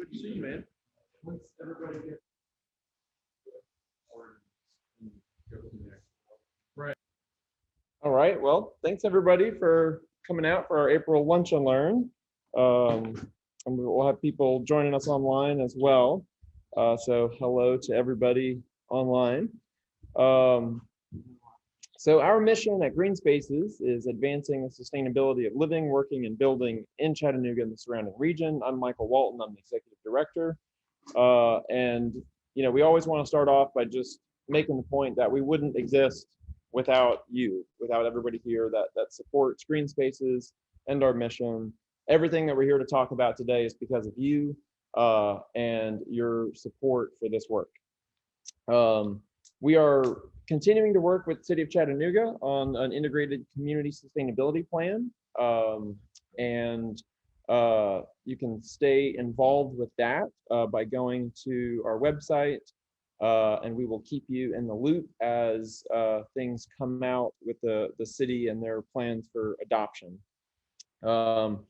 Good to see you, man. Once everybody gets right. All right. Well, thanks everybody for coming out for our April Lunch and Learn. And we'll have people joining us online as well. So hello to everybody online. So our mission at Green Spaces is advancing the sustainability of living, working, and building in Chattanooga and the surrounding region. I'm Michael Walton. I'm the executive director. And you know, we always want to start off by just making the point that we wouldn't exist without you, without everybody here that supports Green Spaces and our mission. Everything that we're here to talk about today is because of you and your support for this work. We are continuing to work with the City of Chattanooga on an integrated community sustainability plan. You can stay involved with that by going to our website, and we will keep you in the loop as things come out with the city and their plans for adoption. Our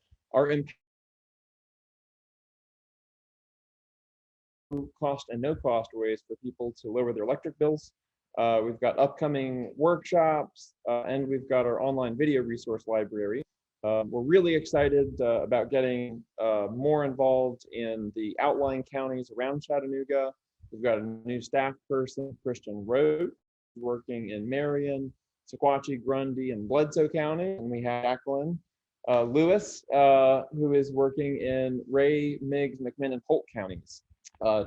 cost and no cost ways for people to lower their electric bills. We've got upcoming workshops, and we've got our online video resource library. We're really excited about getting more involved in the outlying counties around Chattanooga. We've got a new staff person, Christian Road, working in Marion, Sequatchie, Grundy, and Bledsoe County. And we have Jacqueline Lewis, who is working in Ray, Meigs, McMinn, and Polk counties,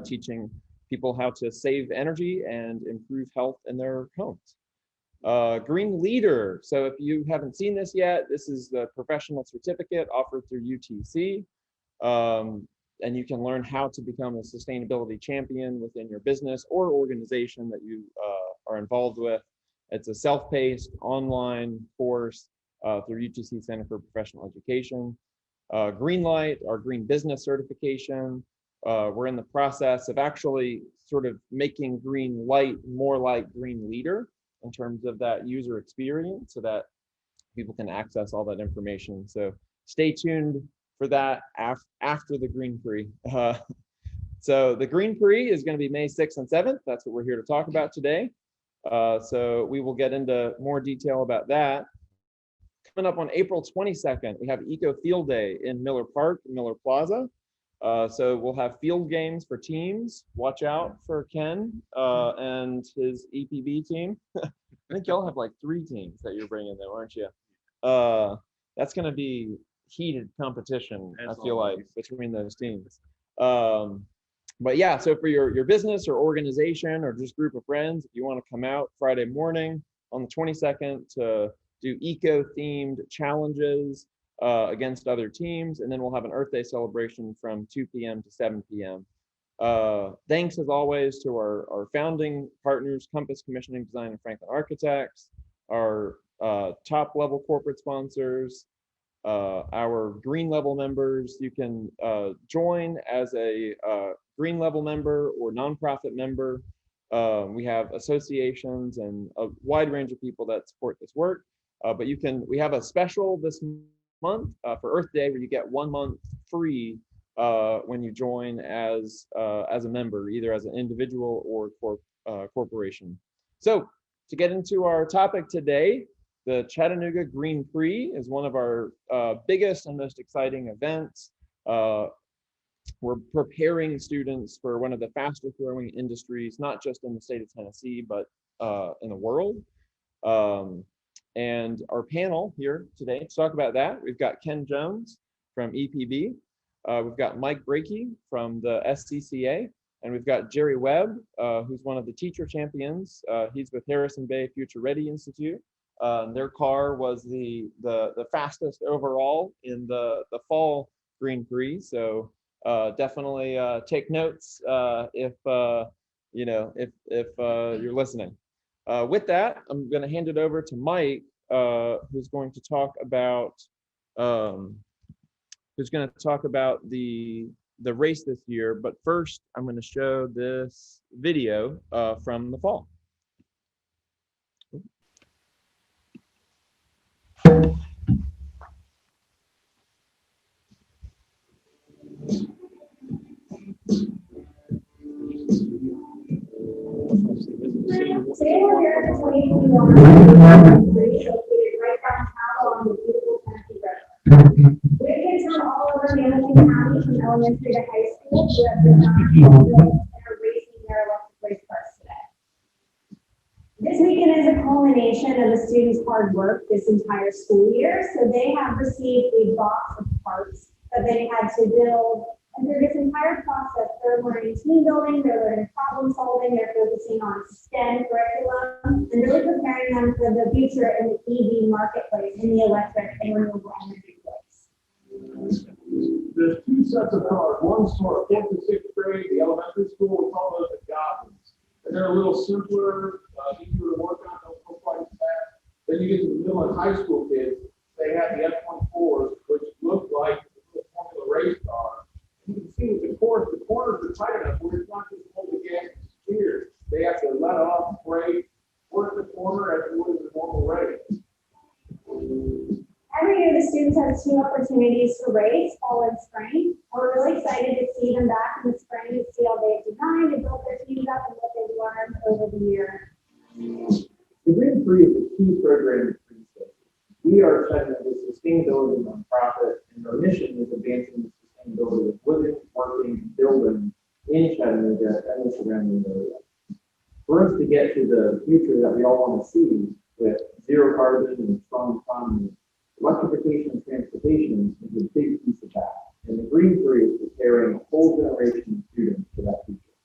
teaching people how to save energy and improve health in their homes. Green Leader. So if you haven't seen this yet, this is the professional certificate offered through UTC. And you can learn how to become a sustainability champion within your business or organization that you are involved with. It's a self-paced online course through UTC Center for Professional Education. Green Light, our green business certification. We're in the process of actually sort of making Green Light more like Green Leader in terms of that user experience so that people can access all that information. So stay tuned for that after the GreenPrix. So the GreenPrix is going to be May 6th and 7th. That's what we're here to talk about today. So we will get into more detail about that. Coming up on April 22nd, we have Eco Field Day in Miller Park, Miller Plaza. So we'll have field games for teams. Watch out for Ken and his EPB team. I think y'all have like 3 teams that you're bringing though, aren't you? That's going to be heated competition, I feel like, between those teams. But yeah, so for your business or organization or just group of friends, if you want to come out Friday morning on the 22nd to do eco-themed challenges against other teams, and then we'll have an Earth Day celebration from 2 p.m. to 7 p.m. Thanks as always to our founding partners, Compass Commissioning Design and Franklin Architects, our top level corporate sponsors, our green level members. You can join as a green level member or nonprofit member. We have associations and a wide range of people that support this work. But we have a special this month for Earth Day where you get 1 month free when you join as a member, either as an individual or corporation. So to get into our topic today, the Chattanooga GreenPrix is one of our biggest and most exciting events. We're preparing students for one of the fastest growing industries, not just in the state of Tennessee, but in the world. And our panel here today to talk about that, we've got Ken Jones from EPB. We've got Mike Brakey from the SCCA, and we've got Jerry Webb, who's one of the teacher champions. He's with Harrison Bay Future Ready Institute. Their car was the fastest overall in the fall GreenPrix. So definitely take notes if you're listening. With that, I'm going to hand it over to Mike, who's going to talk about the race this year. But first, I'm going to show this video from the fall. Today we're here at the 2021 located right downtown along the beautiful Tennessee River. We have kids from all over Hamilton County, from elementary to high school, who have designed and are racing their electric race cars today. This weekend is a culmination of the students' hard work this entire school year, so they have received a box of parts that they had to build. And through this entire process, they're learning team building, they're learning problem solving, they're focusing on STEM curriculum, and really preparing them for the future in the EV marketplace, in the electric and renewable energy place. There's two sets of cars. One's for 4th to 6th grade, the elementary school. We call those the goblins. And they're a little simpler, easier to work on, don't go quite as fast. Then you get to the middle and high school kids. They have the F-24s, which look like a Formula race car. You can see with the corners are tight enough where it's not just hold the gas and steer. They have to let off, brake, work the corner as it would in a normal race. Every year, the students have 2 opportunities to race, fall and spring. We're really excited to see them back in the spring to see how they've designed and built their teams up and what they've learned over the year. The GreenPrix is a key program at Green State. We are setting up a sustainability nonprofit, and our mission is advancing the sustainability of living, working, and building in Chattanooga and the surrounding area. For us to get to the future that we all want to see with zero carbon and strong economy, electrification of transportation is a big piece of that. And the GreenPrix is preparing a whole generation of students for that future.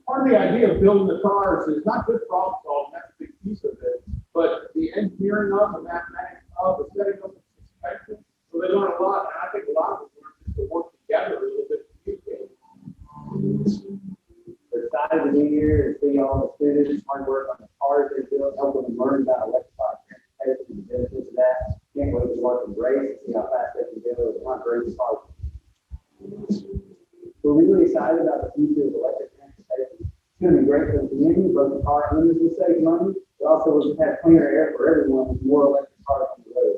Part of the idea of building the cars is not just problem solving, that's a big piece of it, but the engineering of, the mathematics of, the setting up the suspension. So they learn a lot, and I think a lot of them learn just to work together a little bit to communicate. We're excited to be here and see all the students, hard work on the cars they build, help them learn about electrified transportation, the benefits of that. Can't wait to watch them race and see how fast they can go and how great the cars. We're really excited about the future of electric transportation. It's going to be great for the community, both the car owners will save money, but also we'll have cleaner air for everyone with more electric cars on the road.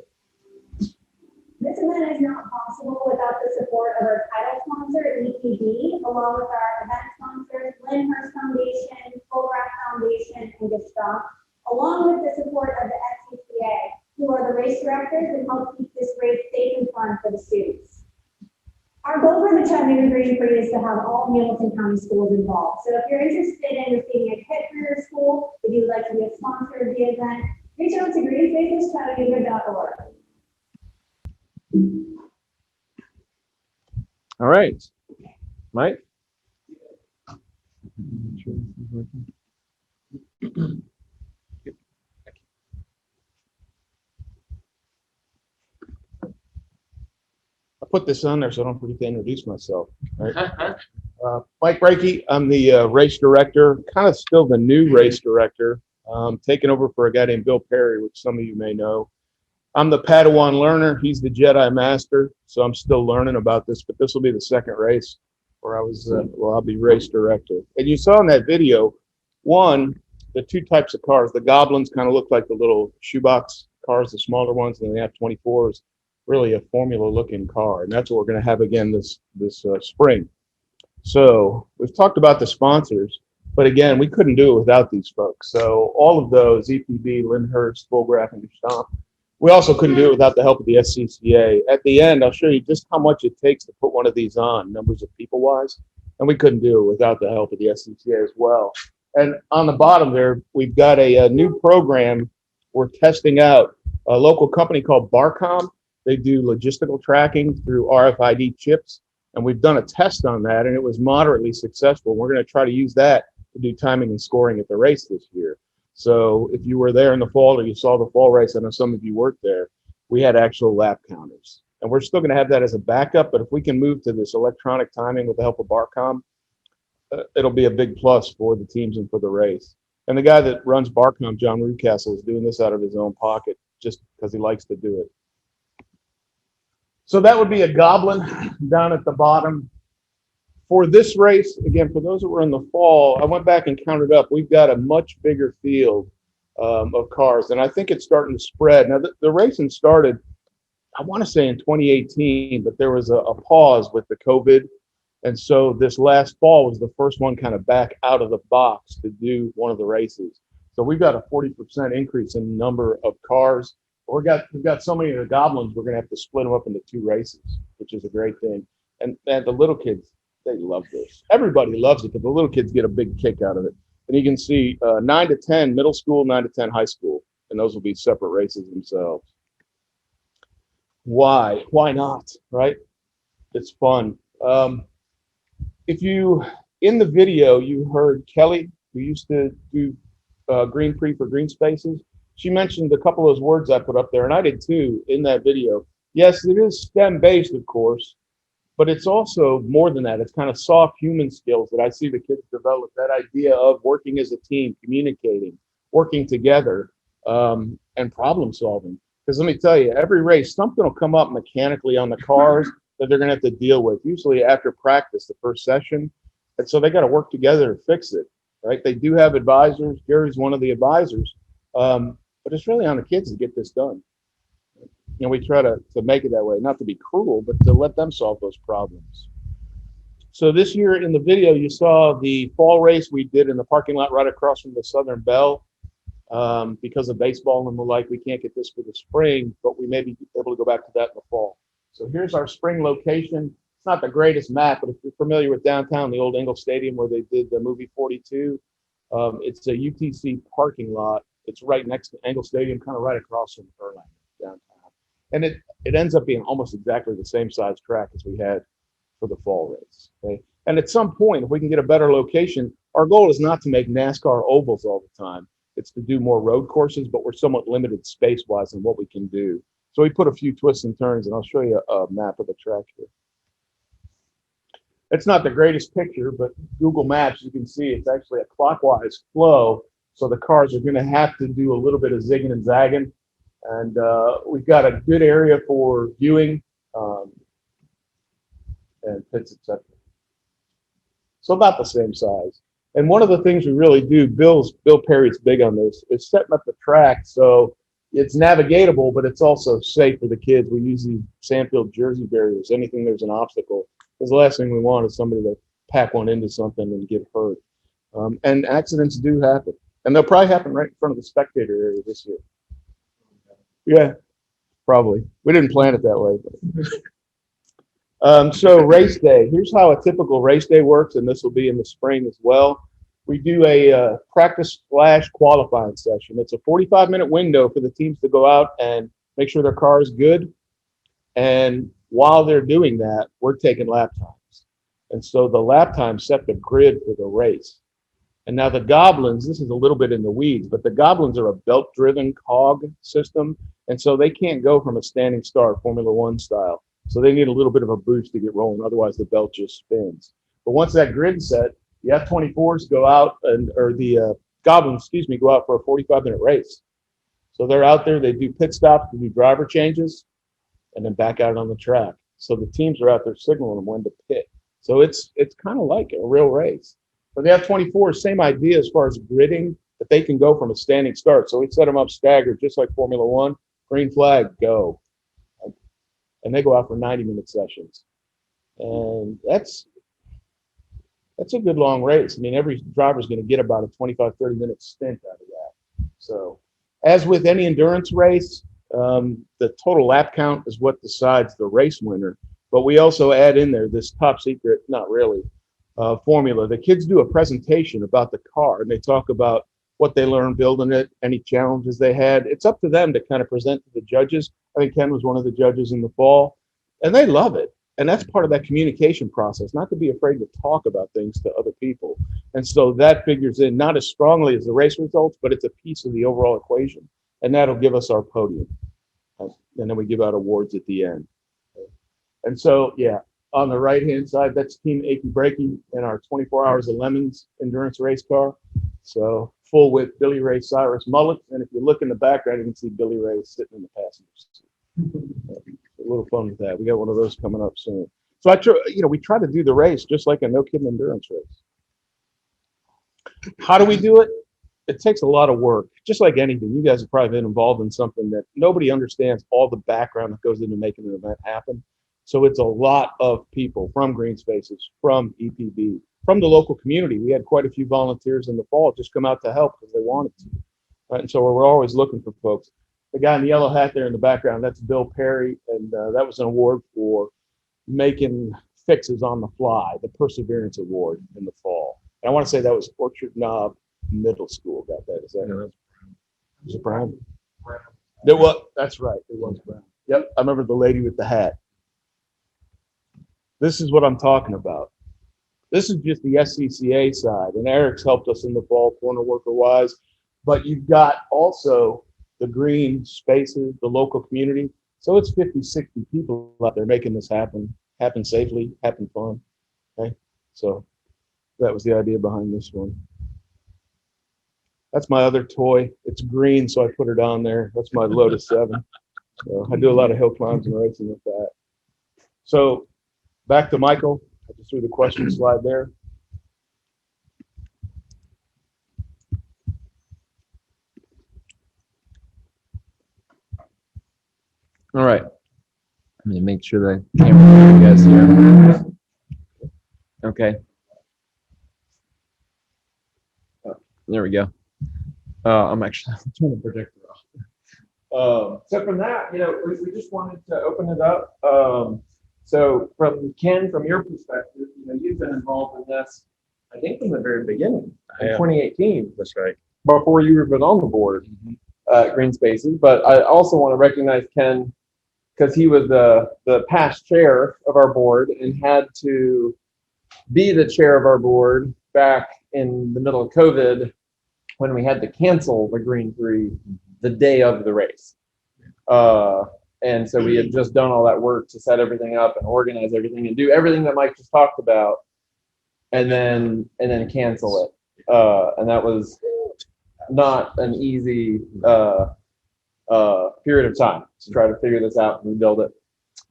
This event is not possible without the support of our title sponsor, EPD, along with our event sponsors, Lyndhurst Foundation, Fulbright Foundation, and Gestalt, along with the support of the FCCA, who are the race directors and help keep this race safe and fun for the students. Our goal for the Chattanooga GreenPrix is to have all Hamilton County schools involved. So if you're interested in receiving a kit for your school, if you'd like to be a sponsor of the event, reach out to greenprixchattanooga.org. All right, Mike. I put this on there so I don't forget to introduce myself. Right? Mike Breakey, I'm the race director, kind of still the new race director, taking over for a guy named Bill Perry, which some of you may know. I'm the Padawan learner. He's the Jedi Master, so I'm still learning about this, but this will be the second race where I'll be race director. And you saw in that video, the 2 types of cars. The Goblins kind of look like the little shoebox cars, the smaller ones, and the F-24 is really a formula-looking car, and that's what we're going to have again this spring. So we've talked about the sponsors, but again, we couldn't do it without these folks. So all of those, EPB, Lyndhurst, Fulbright, and Gestalt. We also couldn't do it without the help of the SCCA. At the end, I'll show you just how much it takes to put one of these on, numbers of people-wise, and we couldn't do it without the help of the SCCA as well. And on the bottom there, we've got a new program we're testing out, a local company called Barcom. They do logistical tracking through RFID chips, and we've done a test on that, and it was moderately successful. We're going to try to use that to do timing and scoring at the race this year. So if you were there in the fall or you saw the fall race, I know some of you worked there, we had actual lap counters. And we're still going to have that as a backup, but if we can move to this electronic timing with the help of Barcom, it'll be a big plus for the teams and for the race. And the guy that runs Barcom, John Rudcastle, is doing this out of his own pocket just because he likes to do it. So that would be a Goblin down at the bottom. For this race, again, for those that were in the fall, I went back and counted up. We've got a much bigger field of cars, and I think it's starting to spread. Now, the racing started, I want to say in 2018, but there was a pause with the COVID, And so this last fall was the first one kind of back out of the box to do one of the races. So we've got a 40% increase in number of cars. We've got so many of the goblins, we're going to have to split them up into 2 races, which is a great thing. And the little kids, they love this. Everybody loves it, but the little kids get a big kick out of it. And you can see 9 to 10 middle school, 9 to 10 high school, and those will be separate races themselves. Why? Why not? Right? It's fun. If you, in the video, you heard Kelly, who used to do GreenPrix for Green Spaces. She mentioned a couple of those words I put up there, and I did too in that video. Yes, it is STEM based, of course, but it's also more than that. It's kind of soft human skills that I see the kids develop, that idea of working as a team, communicating, working together, and problem solving. Because let me tell you, every race, something will come up mechanically on the cars that they're going to have to deal with, usually after practice, the first session. And so they got to work together to fix it, right? They do have advisors. Gary's one of the advisors. But it's really on the kids to get this done. You know, we try to make it that way, not to be cruel, but to let them solve those problems. So this year in the video, you saw the fall race we did in the parking lot right across from the Southern Bell. Because of baseball and the like, we can't get this for the spring, but we may be able to go back to that in the fall. So here's our spring location. It's not the greatest map, but if you're familiar with downtown, the old Engel Stadium where they did the movie 42, it's a UTC parking lot. It's right next to Engel Stadium, kind of right across from Erlang downtown. And it ends up being almost exactly the same size track as we had for the fall race. Okay? And at some point, if we can get a better location, our goal is not to make NASCAR ovals all the time. It's to do more road courses, but we're somewhat limited space-wise in what we can do. So we put a few twists and turns, and I'll show you a map of the track here. It's not the greatest picture, but Google Maps, you can see it's actually a clockwise flow. So the cars are going to have to do a little bit of zigging and zagging. And we've got a good area for viewing and pits, etc. So about the same size. And one of the things we really do, Bill Perry's big on this, is setting up the track so it's navigatable, but it's also safe for the kids. We use these sandfield jersey barriers. Anything there's an obstacle, because the last thing we want is somebody to pack one into something and get hurt. And accidents do happen. And they'll probably happen right in front of the spectator area this year. Yeah, probably. We didn't plan it that way. But. So race day. Here's how a typical race day works, and this will be in the spring as well. We do a practice/qualifying session. It's a 45-minute window for the teams to go out and make sure their car is good. And while they're doing that, we're taking lap times. And so the lap times set the grid for the race. And now the Goblins, this is a little bit in the weeds, but the Goblins are a belt-driven cog system. And so they can't go from a standing start, Formula One style. So they need a little bit of a boost to get rolling. Otherwise, the belt just spins. But once that grid's set, the F-24s go out, or the Goblins, go out for a 45-minute race. So they're out there, they do pit stops, they do driver changes, and then back out on the track. So the teams are out there signaling them when to pit. So it's kind of like a real race. For the F-24, same idea as far as gridding, but they can go from a standing start. So we set them up staggered, just like Formula One. Green flag, go. And they go out for 90-minute sessions. And that's a good long race. I mean, every driver's going to get about a 25, 30-minute stint out of that. So as with any endurance race, the total lap count is what decides the race winner. But we also add in there this top secret, not really, formula. The kids do a presentation about the car, and they talk about what they learned building it, any challenges they had. It's up to them to kind of present to the judges. I think Ken was one of the judges in the fall, and they love it. And that's part of that communication process, not to be afraid to talk about things to other people. And so that figures in not as strongly as the race results, but it's a piece of the overall equation. And that'll give us our podium. And then we give out awards at the end. And so, yeah, on the right-hand side, that's Team Achy Breaky in our 24 Hours of Lemons endurance race car. So full width Billy Ray Cyrus mullet. And if you look in the background, you can see Billy Ray sitting in the passenger seat. A little fun with that. We got one of those coming up soon. So we try to do the race just like a no-kidding endurance race. How do we do it? It takes a lot of work, just like anything. You guys have probably been involved in something that nobody understands all the background that goes into making an event happen. So it's a lot of people from Green Spaces, from EPB, from the local community. We had quite a few volunteers in the fall just come out to help because they wanted to. Right? And so we're always looking for folks. The guy in the yellow hat there in the background, that's Bill Perry, and that was an award for making fixes on the fly, the Perseverance Award in the fall. And I want to say that was Orchard Knob Middle School got that. Is that right? Was it Brown? It was, that's right. It was Brown. Yep. I remember the lady with the hat. This is what I'm talking about. This is just the SCCA side, and Eric's helped us in the fall corner worker wise, but you've got also the Green Spaces, the local community. So it's 50, 60 people out there making this happen safely, happen fun. Okay. So that was the idea behind this one. That's my other toy. It's green, so I put it on there. That's my Lotus 7. So I do a lot of hill climbs and racing with that. So back to Michael. I just threw the question slide there. All right. Let me make sure the camera you guys here. Okay. There we go. I'm actually turning the projector off. So from that, we just wanted to open it up. So from Ken, from your perspective, you've been involved in this, I think from the very beginning, in 2018. That's right. Before you were even on the board at Green Spaces. But I also want to recognize Ken because he was the past chair of our board and had to be the chair of our board back in the middle of COVID when we had to cancel the Green 3 the day of the race. And so we had just done all that work to set everything up and organize everything and do everything that Mike just talked about and then cancel it. And that was not an easy period of time to try to figure this out and rebuild it.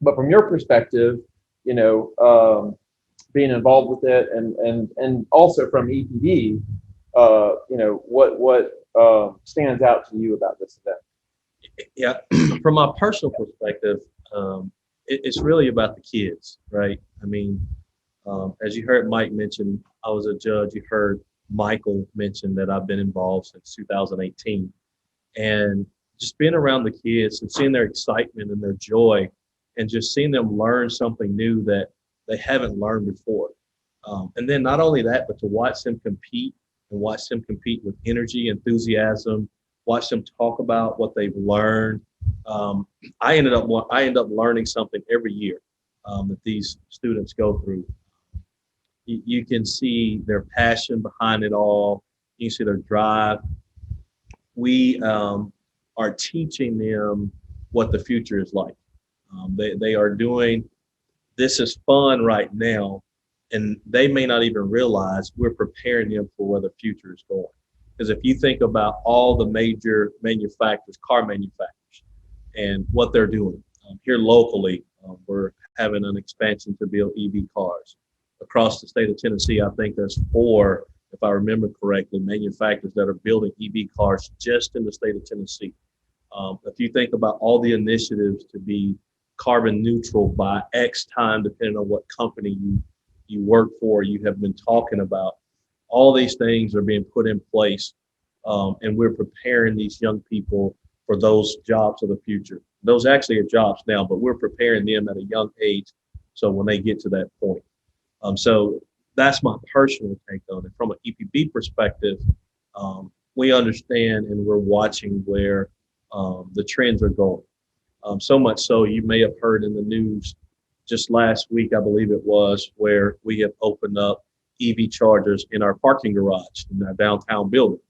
But from your perspective, being involved with it and also from EPD, what stands out to you about this event? Yeah, from my personal perspective, it's really about the kids, right? I mean, as you heard Mike mention, I was a judge. You heard Michael mention that I've been involved since 2018. And just being around the kids and seeing their excitement and their joy and just seeing them learn something new that they haven't learned before. And then not only that, but to watch them compete and watch them compete with energy, enthusiasm, watch them talk about what they've learned. I end up learning something every year that these students go through. You can see their passion behind it all. You can see their drive. We are teaching them what the future is like. They are doing, this is fun right now, and they may not even realize we're preparing them for where the future is going. Because if you think about all the major manufacturers, car manufacturers, and what they're doing here locally, we're having an expansion to build EV cars. Across the state of Tennessee, I think there's 4, if I remember correctly, manufacturers that are building EV cars just in the state of Tennessee. If you think about all the initiatives to be carbon neutral by X time, depending on what company you work for, you have been talking about, all these things are being put in place, and we're preparing these young people for those jobs of the future. Those actually are jobs now, but we're preparing them at a young age so when they get to that point. So that's my personal take on it. From an EPB perspective, we understand and we're watching where the trends are going. So much so you may have heard in the news just last week, I believe it was, where we have opened up EV chargers in our parking garage in our downtown building.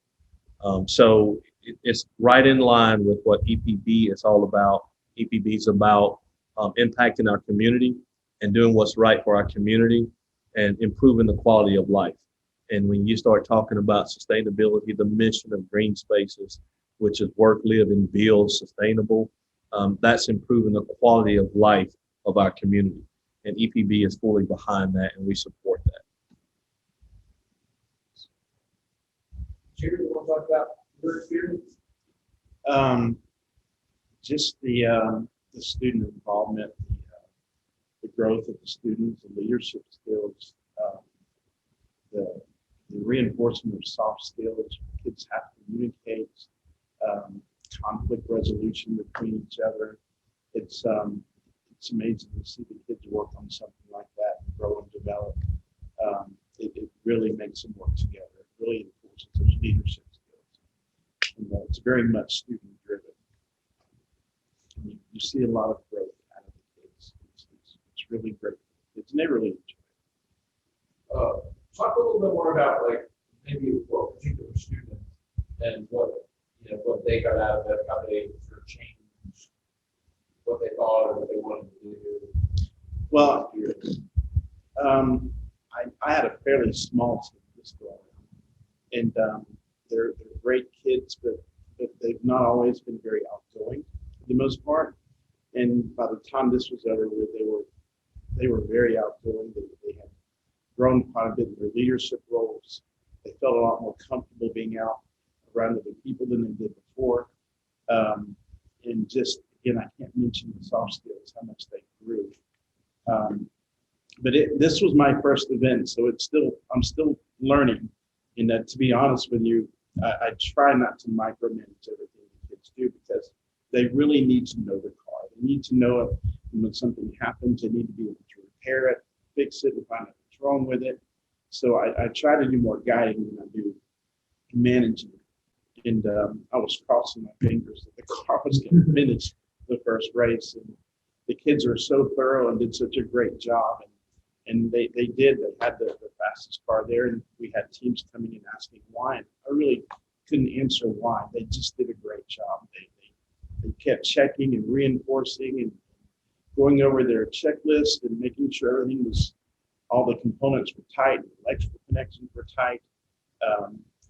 So it's right in line with what EPB is all about. EPB is about impacting our community and doing what's right for our community and improving the quality of life. And when you start talking about sustainability, the mission of Green Spaces, which is work, live, and build sustainable, that's improving the quality of life of our community. And EPB is fully behind that, and we support that. Jerry, you want to talk about your experience? Just the student involvement, growth of the students, the leadership skills, the reinforcement of soft skills. Kids have to communicate, conflict resolution between each other. It's amazing to see the kids work on something like that and grow and develop. It really makes them work together. It really enforces those leadership skills. And, it's very much student driven. You see a lot of growth out of the kids. It's really great. It's never really enjoyed. Talk a little bit more about like maybe what particular student and what they got out of it, how they sort of changed what they thought or what they wanted to do. Well, I had a fairly small team this go around, and they're great kids, but they've not always been very outgoing for the most part. And by the time this was over, they were very outgoing. They had grown quite a bit in their leadership roles. They felt a lot more comfortable being out around other people than they did before. And just, again, I can't mention the soft skills, how much they grew. But this was my first event, so I'm still learning. And that, to be honest with you, I try not to micromanage everything the kids do, because they really need to know the car. They need to know it when something happens. They need to be able to repair it, fix it, and find out what's wrong with it. So I try to do more guiding than I do managing. And I was crossing my fingers that the car was going to finish the first race. And the kids are so thorough and did such a great job. And they did. They had the fastest car there, and we had teams coming in asking why. And I really couldn't answer why. They just did a great job. They kept checking and reinforcing and going over their checklist and making sure everything was, all the components were tight, the electrical connections were tight.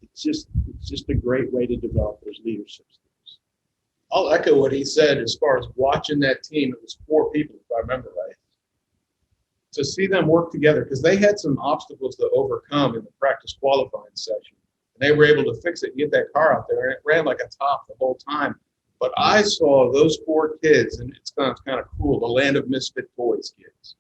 It's just a great way to develop those leadership skills. I'll echo what he said as far as watching that team. It was 4 people, if I remember right. To see them work together, because they had some obstacles to overcome in the practice qualifying session. And they were able to fix it and get that car out there, and it ran like a top the whole time. But I saw those 4 kids, and it's kind of cool, the land of misfit toys kids.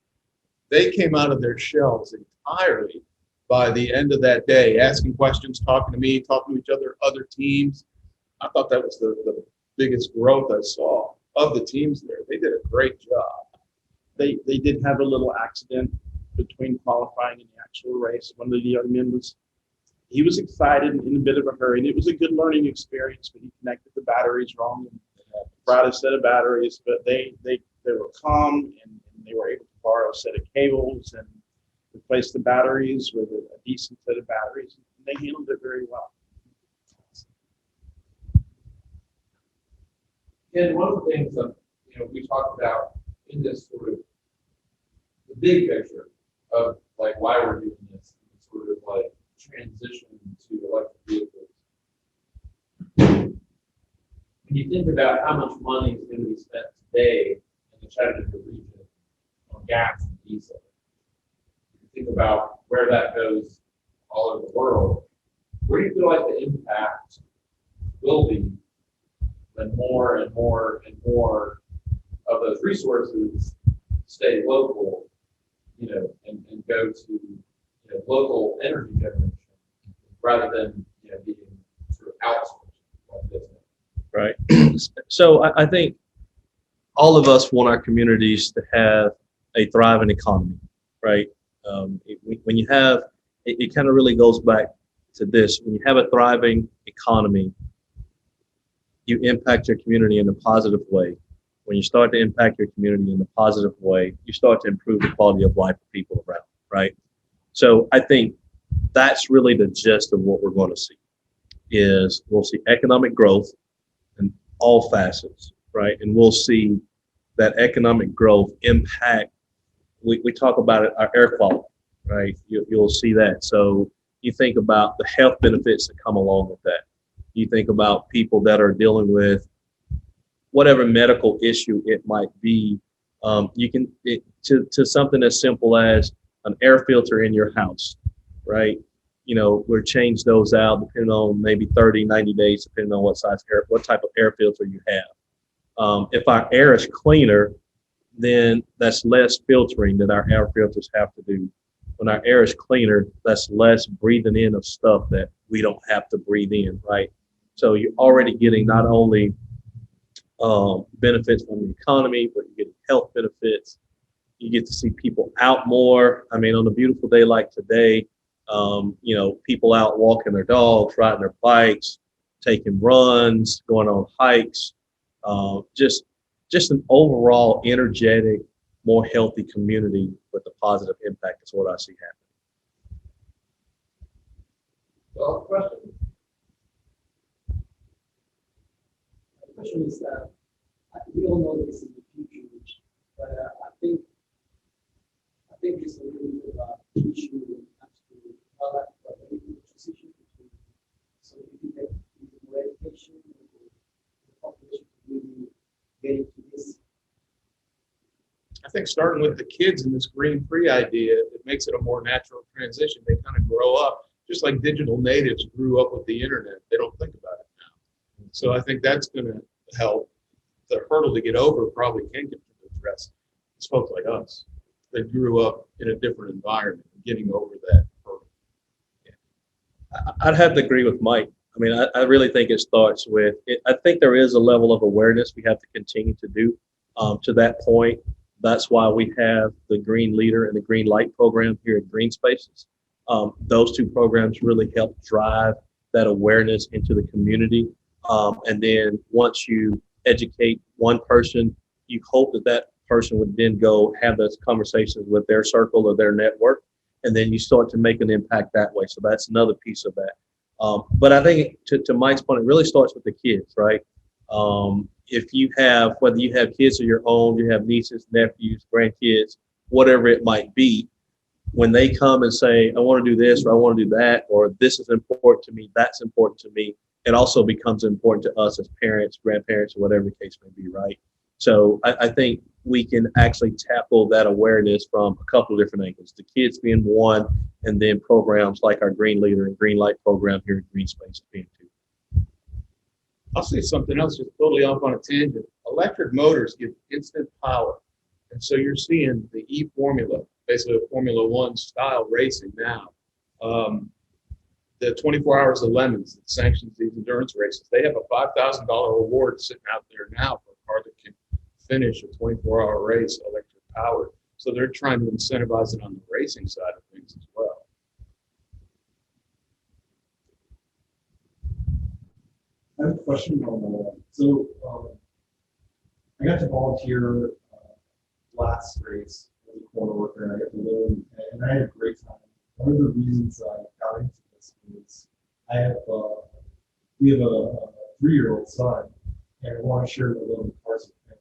They came out of their shells entirely by the end of that day, asking questions, talking to me, talking to each other teams. I thought that was the biggest growth I saw of the teams there. They did a great job. They did have a little accident between qualifying and the actual race. One of the young men he was excited and in a bit of a hurry, and it was a good learning experience, but he connected the batteries wrong and brought a set of batteries. But they were calm, and they were able to borrow a set of cables and replace the batteries with a decent set of batteries. And they handled it very well. And one of the things that we talked about in this sort of the big picture of like why we're doing this sort of like transition to electric vehicles. When you think about how much money is going to be spent today in the Chattanooga region on gas and diesel, you think about where that goes all over the world, where do you feel like the impact will be when more and more and more of those resources stay local, and go to local energy generation rather than being sort of outsourced like this? Right. So I think all of us want our communities to have a thriving economy, right? When you have, it kind of really goes back to this. When you have a thriving economy, you impact your community in a positive way. When you start to impact your community in a positive way, you start to improve the quality of life of people around, right? So I think that's really the gist of what we're going to see is we'll see economic growth in all facets, right? And we'll see that economic growth impact, we talk about it, our air quality, right? You'll see that. So you think about the health benefits that come along with that. You think about people that are dealing with whatever medical issue it might be. You can, to something as simple as an air filter in your house, right? We'll change those out depending on maybe 30, 90 days, depending on what type of air filter you have. If our air is cleaner, then that's less filtering that our air filters have to do. When our air is cleaner, that's less breathing in of stuff that we don't have to breathe in, right? So you're already getting not only benefits from the economy, but you're getting health benefits. You get to see people out more. I mean, on a beautiful day like today, people out walking their dogs, riding their bikes, taking runs, going on hikes, just an overall energetic, more healthy community with a positive impact is what I see happening. Well, question. The question is that we all know this is the future, but I think it's a little bit of an issue when it comes to the transition between. So if you get more education, the population really getting to this. I think starting with the kids in this green-free idea, it makes it a more natural transition. They kind of grow up, just like digital natives grew up with the internet. They don't think about it now. So I think that's going to help. The hurdle to get over probably can get addressed. It's folks like us that grew up in a different environment, getting over that hurdle. I'd have to agree with Mike. I mean, I really think it starts with, I think there is a level of awareness we have to continue to do. To that point, that's why we have the Green Leader and the Green Light program here at Green Spaces. Those two programs really help drive that awareness into the community. And then once you educate one person, you hope that that person would then go have those conversations with their circle or their network, and then you start to make an impact that way. So that's another piece of that. But I think to Mike's point, it really starts with the kids, right? If you have, whether you have kids of your own, you have nieces, nephews, grandkids, whatever it might be, when they come and say, I want to do this, or I want to do that, or this is important to me, that's important to me, it also becomes important to us as parents, grandparents, or whatever the case may be, right? So I think we can actually tackle that awareness from a couple of different angles, the kids being one, and then programs like our Green Leader and Green Light program here at Green Space being two. I'll say something else, just totally off on a tangent. Electric motors give instant power. And so you're seeing the E-Formula, basically a Formula One style racing now. The 24 Hours of Lemons that sanctions these endurance races, they have a $5,000 award sitting out there now for a car that can finish a 24-hour race electric powered. So they're trying to incentivize it on the racing side of things as well. I have a question on that. I got to volunteer last race as a corner worker, and I got to learn, and I had a great time. One of the reasons I got into this is we have a 3-year-old son, and I want to share the love of cars with him.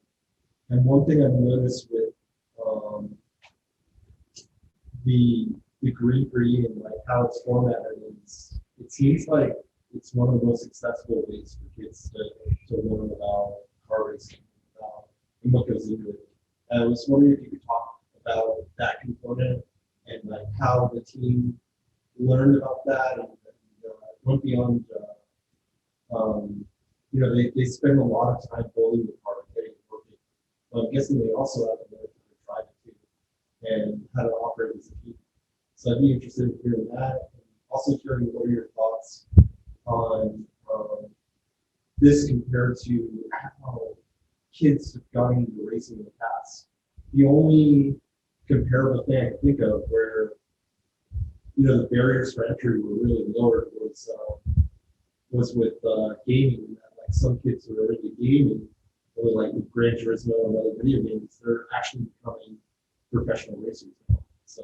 And one thing I've noticed with the GreenPrix and like how it's formatted is, it seems like it's one of the most accessible ways for kids to learn about car racing and what goes into it. I was wondering if you could talk about that component and like how the team learned about that and went beyond. They spend a lot of time building the car and getting it working. But I'm guessing they also have to learn how to drive it too and how to operate as a team. So I'd be interested in hearing that. And also hearing what are your thoughts on this compared to how kids have gotten into racing in the past. The only comparable thing I can think of where the barriers for entry were really lowered was with gaming. Like some kids who are into gaming, or like with Gran Turismo and other video games, they're actually becoming professional racers now. So,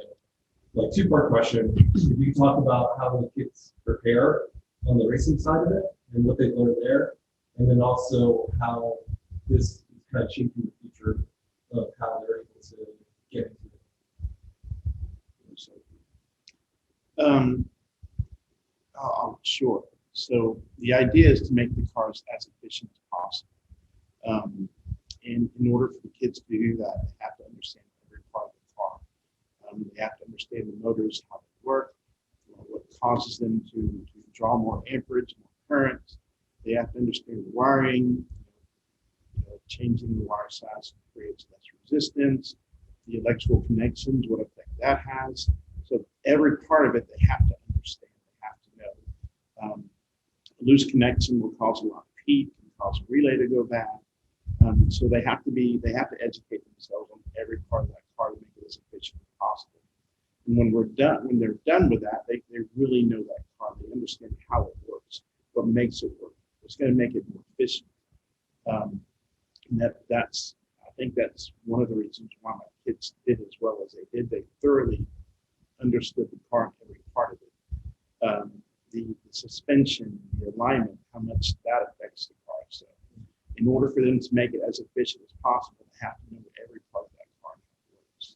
like 2-part question: if you talk about how the kids prepare on the racing side of it and what they learned there, and then also how this is kind of changing the future of how they're able to get into it. Sure. So the idea is to make the cars as efficient as possible. And in order for the kids to do that, they have to understand every part of the car. They have to understand the motors, how they work, what causes them to draw more amperage, more current. They have to understand the wiring, changing the wire size creates less resistance, the electrical connections, what effect that has. So every part of it, they have to understand, they have to know. A loose connection will cause a lot of heat, can cause a relay to go bad. So they have to educate themselves on every part of that car to make it as efficient as possible. And when they're done with that, they really know that car. They understand how it works, what makes it work. It's going to make it more efficient. And I think that's one of the reasons why my kids did as well as they did. They thoroughly understood the car and every part of it. The suspension, the alignment, how much that affects the car. So in order for them to make it as efficient as possible, they have to know every part of that car works.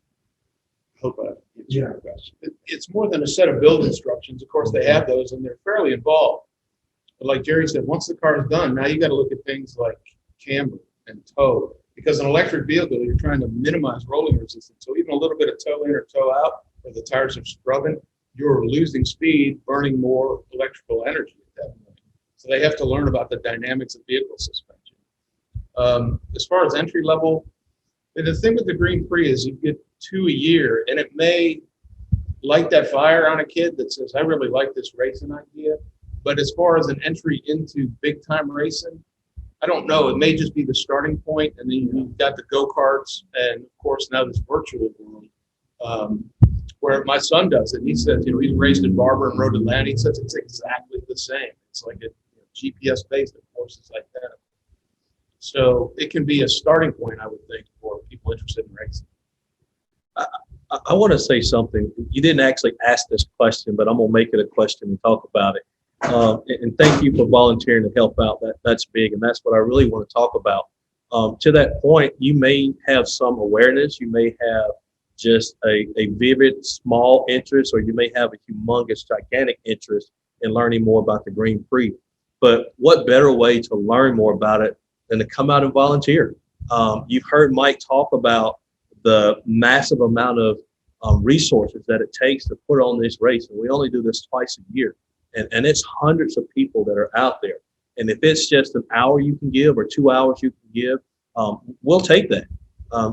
I hope I answered your question. It's more than a set of build instructions. Of course, they have those and they're fairly involved. But like Jerry said, once the car is done, now you got to look at things like camber and tow. Because an electric vehicle, you're trying to minimize rolling resistance. So even a little bit of toe in or toe out, where the tires are scrubbing, you're losing speed, burning more electrical energy at that point. So they have to learn about the dynamics of vehicle suspension. As far as entry level, the thing with the GreenPrix is you get 2 a year, and it may light that fire on a kid that says, I really like this racing idea. But as far as an entry into big time racing, I don't know. It may just be the starting point, and then you've got the go-karts, and of course now this virtual world, where my son does it. He says, he's raced in Barber and rode Atlanta. He says it's exactly the same. It's like a GPS based, of course, it's like that. So it can be a starting point, I would think, for people interested in racing. I want to say something. You didn't actually ask this question, but I'm going to make it a question and talk about it. And thank you for volunteering to help out. That's big, and that's what I really want to talk about. To that point, you may have some awareness. You may have just a vivid, small interest, or you may have a humongous, gigantic interest in learning more about the GreenPrix. But what better way to learn more about it than to come out and volunteer? You've heard Mike talk about the massive amount of resources that it takes to put on this race, and we only do this twice a year. And it's hundreds of people that are out there. And if it's just an hour you can give or 2 hours you can give, we'll take that.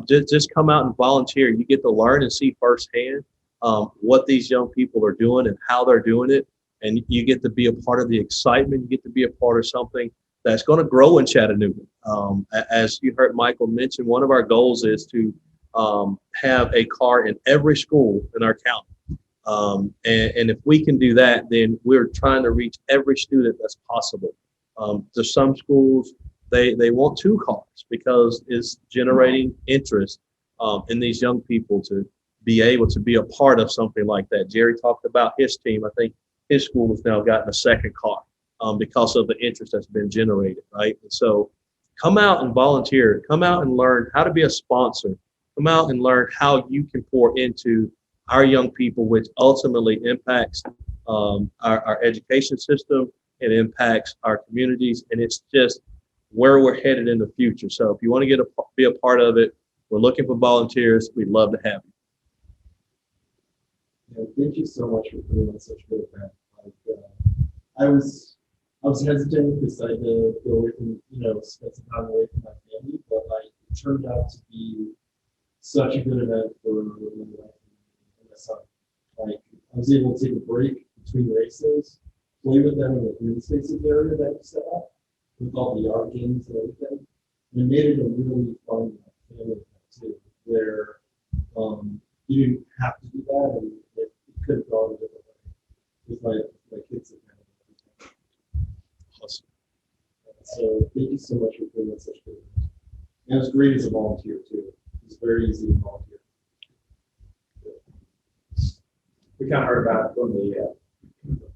Just come out and volunteer. You get to learn and see firsthand what these young people are doing and how they're doing it. And you get to be a part of the excitement. You get to be a part of something that's going to grow in Chattanooga. As you heard Michael mention, one of our goals is to have a car in every school in our county. And if we can do that, then we're trying to reach every student that's possible. To some schools, they want 2 cars because it's generating interest in these young people to be able to be a part of something like that. Jerry talked about his team. I think his school has now gotten a 2nd car because of the interest that's been generated, right? And so come out and volunteer. Come out and learn how to be a sponsor. Come out and learn how you can pour into our young people, which ultimately impacts our education system. It impacts our communities, and it's just where we're headed in the future. So if you want to be a part of it, we're looking for volunteers. We'd love to have you. Yeah, thank you so much for putting on such a good event. I was hesitant because I had to go away from, spend some time away from my family, but it turned out to be such a good event for my wife and my son. I was able to take a break between races, play with them in the green spaces area that you set up, with all the yard games and everything. And it made it a really fun family event too, where you didn't have to do that, and it could have gone a different way with my kids and everything. Awesome. So thank you so much for putting on such good events. And it was great as a volunteer too. It's very easy to volunteer. We kind of heard about it from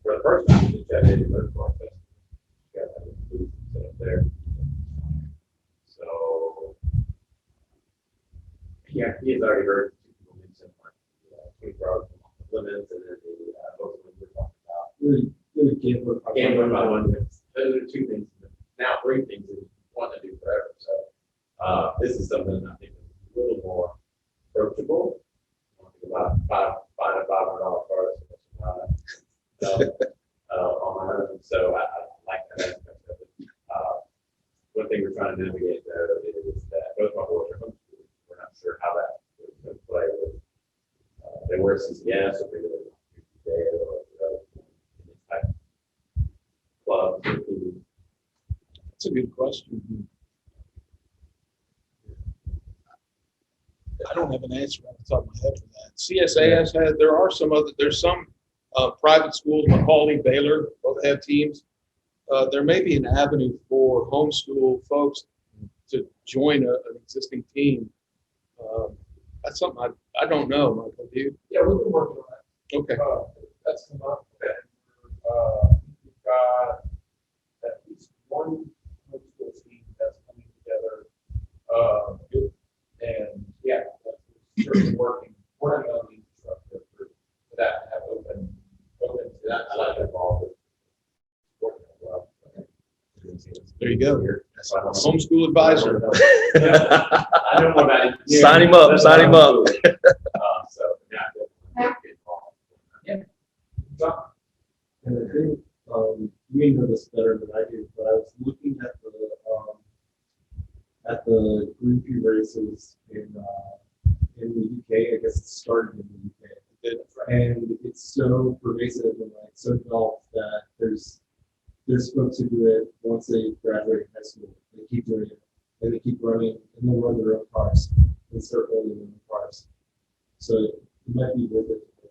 for the first time we chatted about it. Got that booth set up there. So yeah, he's already heard people mention like 24 hours limits, and then the both of them we're talking about. Gambling by one. Those are 2 things. Now 3 things that we want to do forever. So this is something I think is a little more approachable. About find a $500 car on my own. So I like that aspect of it. One thing we're trying to navigate though is yes, or maybe they're not there, or type clubs. That's a good question. I don't have an answer off the top of my head for that. CSAS has, there's some private schools, Macaulay, Baylor, both have teams. There may be an avenue for homeschool folks to join an existing team. That's something I don't know, Michael, do you? Yeah, we've been working on that. Okay. That's come up. We've got at least one homeschool team that's coming together. And yeah, that's certainly working on the infrastructure for that to have open to that. I like that ball. Well, There you go. Homeschool advisor. I don't know about it. Sign him up, sign him up. So, yeah. And I think, you may know this better than I do, but I was looking at the GreenPrix races in the UK. I guess it started in the UK. And it's so pervasive and like so developed that there's folks who do it once they graduate high school. They keep doing it, and they keep running, and they'll run their own cars and start building their own cars. So it might be worth it to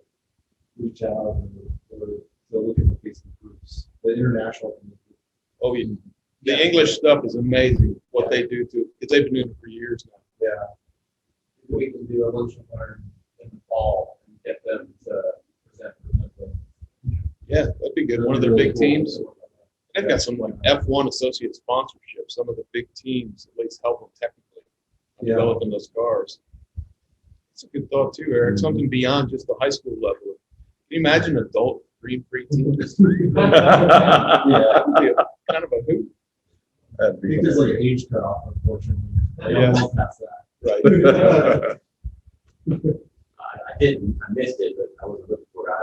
reach out or to look at the Facebook groups, the international community. Oh, yeah. The English stuff is amazing, what they do too, because they've been doing it for years now. Yeah. We can do a lunch and learn in the fall and get them to present. Yeah, that'd be good. One of their big teams. They've got some like F1 associate sponsorship. Some of the big teams at least help them technically on developing those cars. It's a good thought too, Eric. Something beyond just the high school level. Can you imagine an adult GreenPrix team? That would be kind of a hoot. I think there's like an age cutoff, unfortunately. Yeah. I'll pass that. Right. I missed it, but I wasn't looking for it. I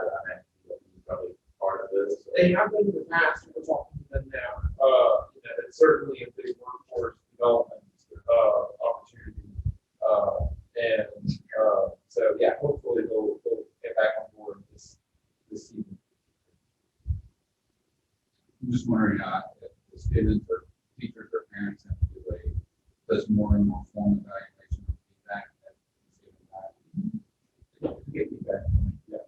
mean, probably part of this. They have been in the past, we're talking to them now. It's certainly a big workforce development opportunity. So yeah, hopefully they'll get back on board this season. I'm just wondering if the students or teachers or parents have to do does more and more formal evaluation of feedback that get feedback. Yeah.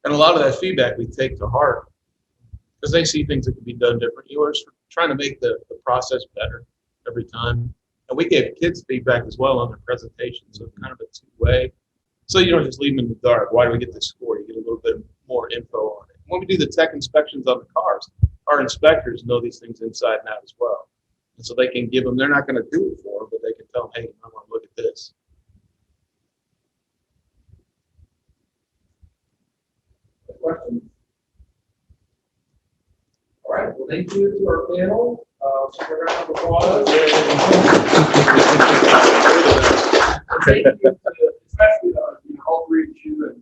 And a lot of that feedback we take to heart because they see things that can be done differently. We're trying to make the process better every time. And we gave kids feedback as well on their presentation, so it's kind of a two-way. So you don't just leave them in the dark. Why do we get this score? You get a little bit more info on it. When we do the tech inspections on the cars, our inspectors know these things inside and out as well. And so they can give them, they're not going to do it for them, but they can tell them, hey, I want to look at this. Questions? All right, well, thank you to our panel. So a round of applause. Thank you to, especially all three of you and